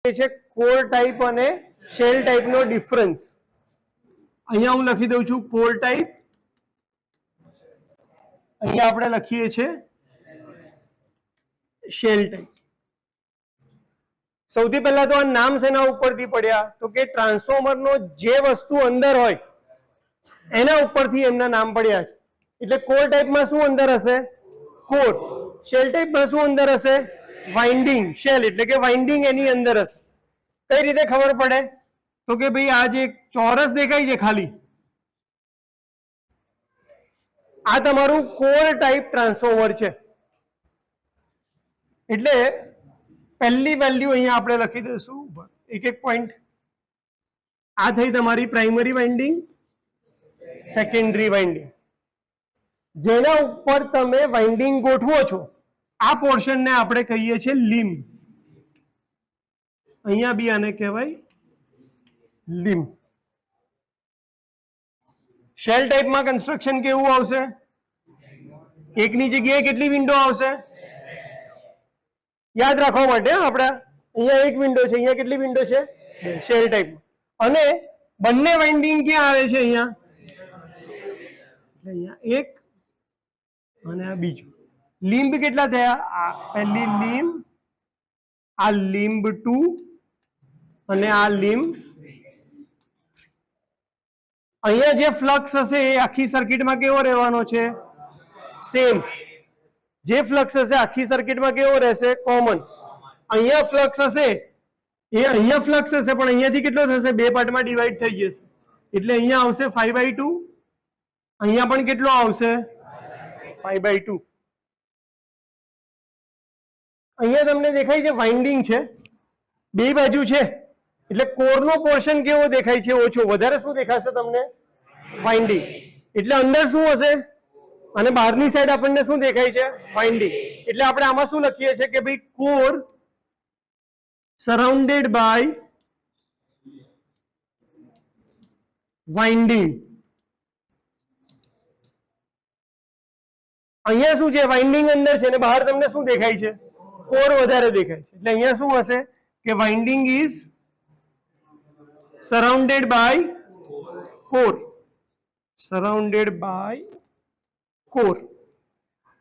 છે core type અને shell ટાઈપનો difference. અહીંયા હું લખી દઉં છું કોર ટાઈપ, અહીંયા આપણે લખીએ છીએ શેલ ટાઈપ. સૌથી પહેલા તો આ નામ શેના ઉપરથી પડ્યા? તો કે ટ્રાન્સફોર્મરનો જે વસ્તુ અંદર હોય એના ઉપરથી એમના નામ પડ્યા છે. એટલે કોર ટાઈપમાં શું અંદર હશે? કોર. શેલ ટાઈપમાં શું અંદર હશે? વાઇન્ડિંગ. શેલ એટલે કે વાઇન્ડિંગ એની અંદર હશે. કઈ રીતે ખબર પડે? તો કે ભાઈ આ જે ચોરસ દેખાય છે ખાલી, આ તમારું કોર ટાઈપ ટ્રાન્સફોર્મર છે. એટલે પહેલી વેલ્યુ અહીંયા આપણે લખી દઈશું એક એક પોઈન્ટ. આ થઈ તમારી પ્રાઇમરી વાઇન્ડિંગ, સેકન્ડરી વાઇન્ડિંગ. જેના ઉપર તમે વાઇન્ડિંગ ગોઠવો છો આ પોર્શનને આપણે કહીએ છીએ લીમ્બ. અહીંયા બી આને કહેવાય લીમ્બ. શેલ ટાઈપમાં કન્સ્ટ્રક્શન કેવું આવશે? એકની જગ્યાએ કેટલી વિન્ડો આવશે? યાદ રાખવા માટે આપણે અહીંયા એક વિન્ડો છે, અહીંયા કેટલી વિન્ડો છે? Shell type. અને બંને વાઇન્ડિંગ ક્યાં આવે છે? અહીંયા એક અને આ બીજું. લીમ્બ કેટલા થયા? આ પહેલી લીમ્બ, આ લીમ્બ 2 અને આ લીમ્બ. અહીંયા જે ફ્લક્સ હશે એ આખી સર્કિટમાં કેવો રહેવાનો છે? સેમ. જે ફ્લક્સ હશે આખી સર્કિટમાં કેવો રહેશે? કોમન. અહીંયા ફ્લક્સ હશે એ અહીંયા ફ્લક્સ હશે પણ અહીંયાથી કેટલો થશે? બે પાર્ટમાં ડિવાઈડ થઈ જશે. એટલે અહીંયા આવશે 5/2, અહીંયા પણ કેટલો આવશે? 5/2. અહીંયા તમને દેખાય છે વાઇન્ડિંગ છે, બે બાજુ છે, એટલે કોરનો પોર્શન કેવો દેખાય છે? ઓછો. વધારે શું દેખાશે તમને? વાઇન્ડિંગ. એટલે અંદર શું હશે? અને બહારની સાઈડ આપણને શું દેખાય છે? વાઇન્ડિંગ. એટલે આપણે આમાં શું લખીએ છીએ કે ભાઈ કોર સરાઉન્ડેડ બાય વાઇન્ડિંગ. અહીંયા શું છે? વાઇન્ડિંગ અંદર છે અને બહાર તમને શું દેખાય છે? કોર વધારે દેખાય છે. એટલે અહીંયા શું હશે કે winding is surrounded by core. Surrounded by core.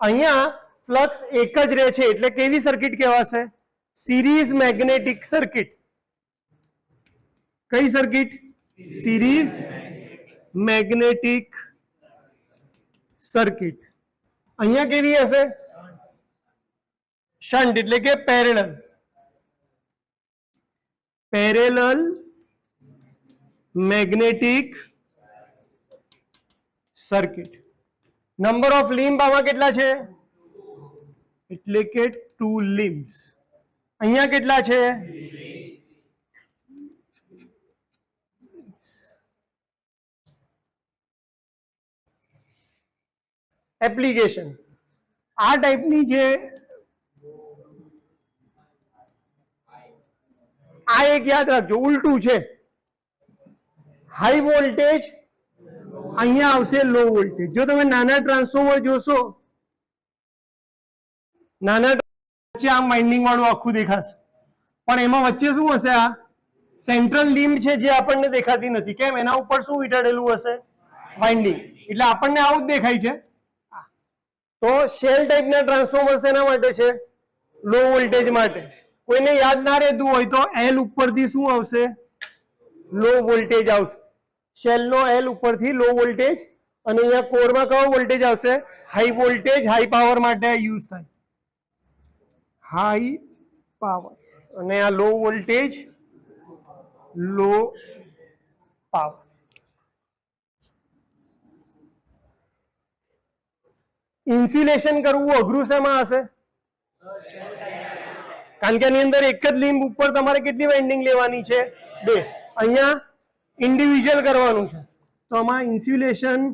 અહીંયા ફ્લક્સ એક જ રહે છે એટલે કેવી સર્કિટ કહેવાશે? Series magnetic circuit. કઈ સર્કિટ? Series magnetic circuit. અહીંયા કેવી હશે? શન્ટ એટલે કે parallel. Parallel magnetic circuit. Number of limb આમાં કેટલા છે? એટલે કે 2 limbs. અહીંયા કેટલા છે? એપ્લિકેશન. આ ટાઈપની જે આ એક યાદ રાખજો, ઉલટું છે. હાઈ વોલ્ટેજ અહીંયા આવશે લો વોલ્ટેજ. જો તમે નાના ટ્રાન્સફોર્મર જોશો, નાના વચ્ચે આમ વાઇન્ડિંગ વાળું આખું દેખાશે, પણ એમાં વચ્ચે શું હશે? આ સેન્ટ્રલ લીમ્બ છે જે આપણને દેખાતી નથી. કેમ? એના ઉપર શું વીંટાળેલું હશે? વાઇન્ડિંગ. એટલે આપણને આવું જ દેખાય છે. તો શેલ ટાઈપના ટ્રાન્સફોર્મર એના માટે છે? લો વોલ્ટેજ માટે. કોઈને યાદ ના રહેતું હોય તો એલ ઉપરથી શું આવશે? લો વોલ્ટેજ આવશે. શેલનો એલ ઉપરથી લો વોલ્ટેજ, અને અહીંયા કોરમાં કયો વોલ્ટેજ આવશે? High voltage. હાઈ પાવર માટે યુઝ થાય, હાઈ પાવર. અને આ low voltage, low power. Insulation કરવું અઘરું શેમાં હશે? કારણ કે આની અંદર એક જ લીમ્બ ઉપર તમારે કેટલી વાઇન્ડિંગ લેવાની છે? 2. અહીંયા ઇન્ડિવિજ્યુઅલ કરવાનું છે, તો આમાં ઇન્સ્યુલેશન.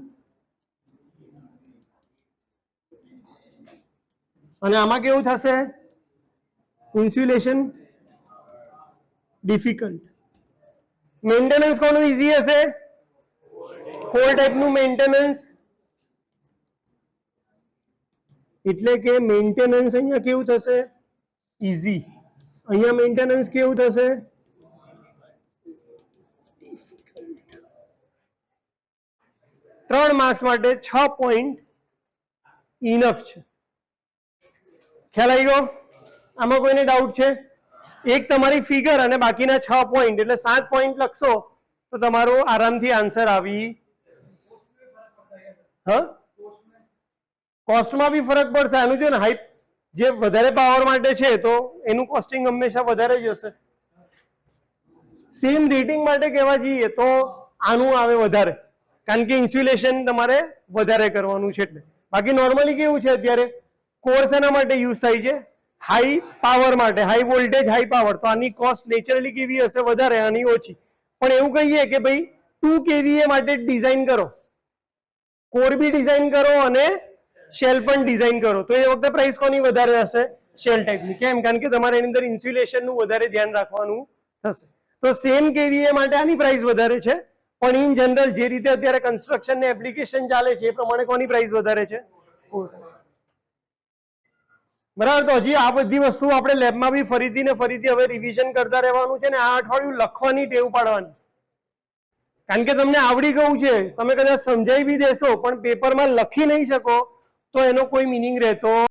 અને આમાં કેવું થશે? Insulation difficult. મેન્ટેનન્સ કોનું ઈઝી હશે? કોર ટાઈપનું મેન્ટેનન્સ. એટલે કે મેન્ટેનન્સ અહીંયા કેવું થશે? ઇઝી. અહીંયા મેન્ટેનન્સ કેવું થશે? 3 માર્ક્સ માટે 6 પોઈન્ટ ઇનફ છે. ખ્યાલ આવી ગયો? આમાં કોઈને ડાઉટ છે? એક તમારી ફિગર અને બાકીના 6 પોઈન્ટ એટલે 7 પોઈન્ટ લખશો તો તમારો આરામથી આન્સર આવી. હા, કોસ્ટમાં બી ફરક પડશે. આનું જો ને હાઈ જે વધારે પાવર માટે છે તો એનું કોસ્ટિંગ હંમેશા વધારે જ હશે. સેમ રેટિંગ માટે કહેવા જઈએ તો આનું આવે વધારે, કારણ કે ઇન્સ્યુલેશન તમારે વધારે કરવાનું છે એટલે. બાકી નોર્મલી કેવું છે અત્યારે કોર્સ એના માટે યુઝ થાય છે હાઈ પાવર માટે, હાઈ વોલ્ટેજ હાઈ પાવર. તો આની કોસ્ટ નેચરલી કેવી હશે? વધારે, આની ઓછી. પણ એવું કહીએ કે ભાઈ 2 kVA માટે ડિઝાઇન કરો, કોર બી ડિઝાઇન કરો અને શેલ પણ ડિઝાઇન કરો, તો એ વખતે પ્રાઇસ કોની વધારે હશે? શેલ ટાઈપની. કેમ? કારણ કે તમારે એની અંદર ઇન્સ્યુલેશનનું વધારે ધ્યાન રાખવાનું થશે. તો સેમ કેવીએ માટે આની પ્રાઇસ વધારે છે, પણ ઇન જનરલ જે રીતે અત્યારે કન્સ્ટ્રક્શન ને એપ્લિકેશન ચાલે છે એ પ્રમાણે કોની પ્રાઇસ વધારે છે? બરાબર. તો હજી આ બધી વસ્તુ આપણે લેબમાં બી ફરીથી ને ફરીથી હવે રિવિઝન કરતા રહેવાનું છે ને આ અઠવાડિયું લખવાની ટેવ પાડવાની. કારણ કે તમને આવડી ગયું છે, તમે કદાચ સમજાવી બી દેશો પણ પેપરમાં લખી નહીં શકો તો એનો કોઈ મિનિંગ રહેતો